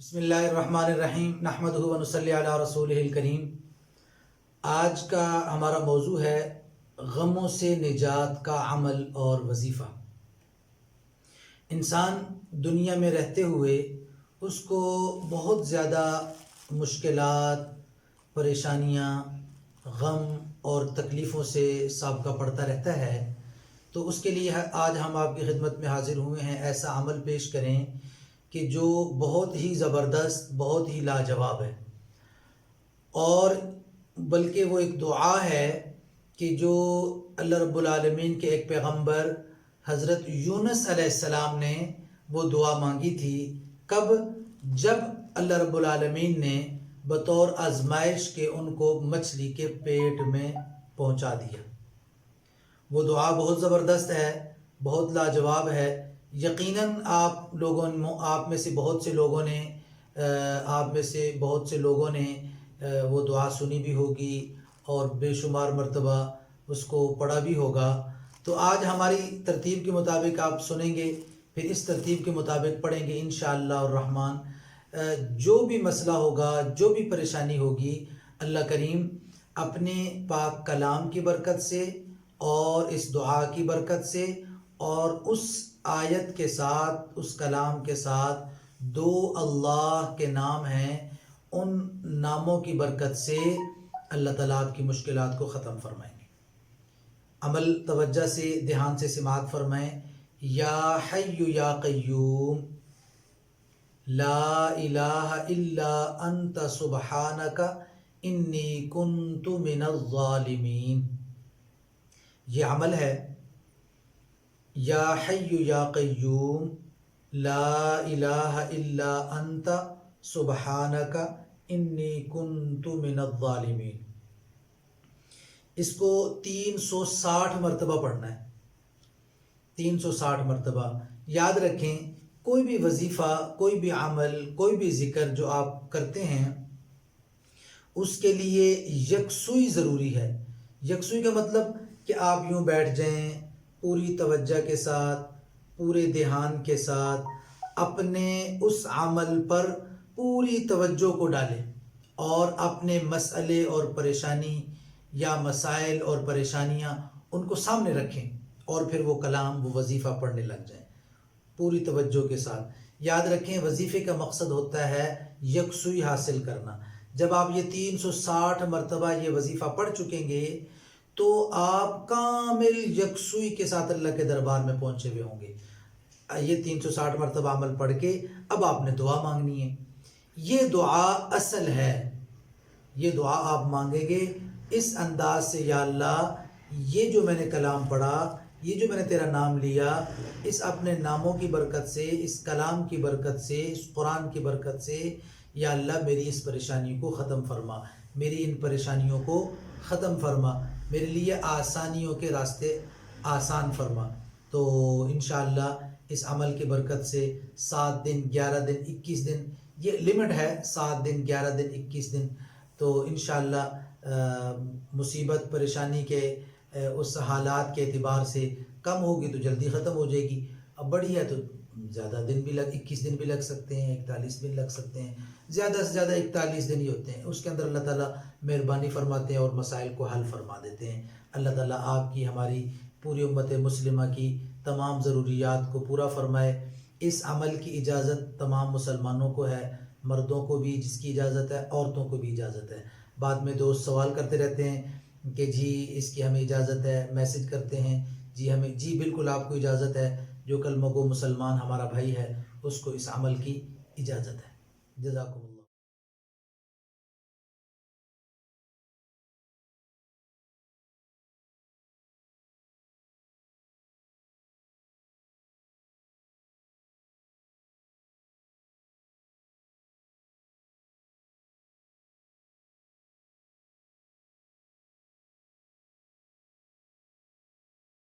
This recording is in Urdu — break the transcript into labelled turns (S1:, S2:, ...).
S1: بسم اللہ الرحمن الرحیم نحمدہ و نصلی علی رسولہ الکریم۔ آج کا ہمارا موضوع ہے غموں سے نجات کا عمل اور وظیفہ۔ انسان دنیا میں رہتے ہوئے اس کو بہت زیادہ مشکلات، پریشانیاں، غم اور تکلیفوں سے سابقہ پڑتا رہتا ہے، تو اس کے لیے آج ہم آپ کی خدمت میں حاضر ہوئے ہیں۔ ایسا عمل پیش کریں کہ جو بہت ہی زبردست، بہت ہی لاجواب ہے، اور بلکہ وہ ایک دعا ہے کہ جو اللہ رب العالمین کے ایک پیغمبر حضرت یونس علیہ السلام نے وہ دعا مانگی تھی۔ کب؟ جب اللہ رب العالمین نے بطور آزمائش کے ان کو مچھلی کے پیٹ میں پہنچا دیا۔ وہ دعا بہت زبردست ہے، بہت لاجواب ہے۔ یقیناً آپ میں سے بہت سے لوگوں نے وہ دعا سنی بھی ہوگی اور بے شمار مرتبہ اس کو پڑھا بھی ہوگا۔ تو آج ہماری ترتیب کے مطابق آپ سنیں گے، پھر اس ترتیب کے مطابق پڑھیں گے انشاءاللہ الرحمن۔ جو بھی مسئلہ ہوگا، جو بھی پریشانی ہوگی، اللہ کریم اپنے پاک کلام کی برکت سے اور اس دعا کی برکت سے اور اس آیت کے ساتھ، اس کلام کے ساتھ دو اللہ کے نام ہیں، ان ناموں کی برکت سے اللہ تعالیٰ آپ کی مشکلات کو ختم فرمائیں گے۔ عمل توجہ سے، دھیان سے سماعت فرمائیں۔ یا حی یا قیوم لا الہ الا انت سبحانک انی کنت من الظالمین۔ یہ عمل ہے، یا حی یا قیوم لا الہ الا انت سبحانک انی کنت من الظالمین۔ اس کو 360 مرتبہ پڑھنا ہے، 360 مرتبہ۔ یاد رکھیں، کوئی بھی وظیفہ، کوئی بھی عمل، کوئی بھی ذکر جو آپ کرتے ہیں، اس کے لیے یکسوئی ضروری ہے۔ یکسوئی کا مطلب کہ آپ یوں بیٹھ جائیں، پوری توجہ کے ساتھ، پورے دھیان کے ساتھ اپنے اس عمل پر پوری توجہ کو ڈالیں اور اپنے مسئلے اور پریشانی یا مسائل اور پریشانیاں ان کو سامنے رکھیں، اور پھر وہ کلام، وہ وظیفہ پڑھنے لگ جائیں پوری توجہ کے ساتھ۔ یاد رکھیں، وظیفے کا مقصد ہوتا ہے یکسوئی حاصل کرنا۔ جب آپ یہ 360 مرتبہ یہ وظیفہ پڑھ چکیں گے تو آپ کامل یکسوئی کے ساتھ اللہ کے دربار میں پہنچے ہوئے ہوں گے۔ یہ 360 مرتبہ عمل پڑھ کے اب آپ نے دعا مانگنی ہے۔ یہ دعا اصل ہے، یہ دعا آپ مانگیں گے اس انداز سے: یا اللہ، یہ جو میں نے کلام پڑھا، یہ جو میں نے تیرا نام لیا، اس اپنے ناموں کی برکت سے، اس کلام کی برکت سے، اس قرآن کی برکت سے، یا اللہ میری اس پریشانی کو ختم فرما، میری ان پریشانیوں کو ختم فرما، میرے لیے آسانیوں کے راستے آسان فرما۔ تو انشاءاللہ اس عمل کی برکت سے 7 دن، 11 دن، 21 دن، یہ لمٹ ہے، 7 دن، 11 دن، 21 دن، تو انشاءاللہ مصیبت، پریشانی کے اس حالات کے اعتبار سے کم ہوگی تو جلدی ختم ہو جائے گی، اب بڑی ہے تو زیادہ دن بھی 21 دن بھی لگ سکتے ہیں، 41 دن لگ سکتے ہیں، زیادہ سے زیادہ 41 دن ہی ہوتے ہیں۔ اس کے اندر اللہ تعالیٰ مہربانی فرماتے ہیں اور مسائل کو حل فرما دیتے ہیں۔ اللہ تعالیٰ آپ کی، ہماری پوری امت مسلمہ کی تمام ضروریات کو پورا فرمائے۔ اس عمل کی اجازت تمام مسلمانوں کو ہے، مردوں کو بھی جس کی اجازت ہے، عورتوں کو بھی اجازت ہے۔ بعد میں دوست سوال کرتے رہتے ہیں کہ جی اس کی ہمیں اجازت ہے، میسج کرتے ہیں جی بالکل آپ کو اجازت ہے، جو کلمہ گو مسلمان ہمارا بھائی ہے اس کو اس عمل کی اجازت ہے۔ جزاکم اللہ۔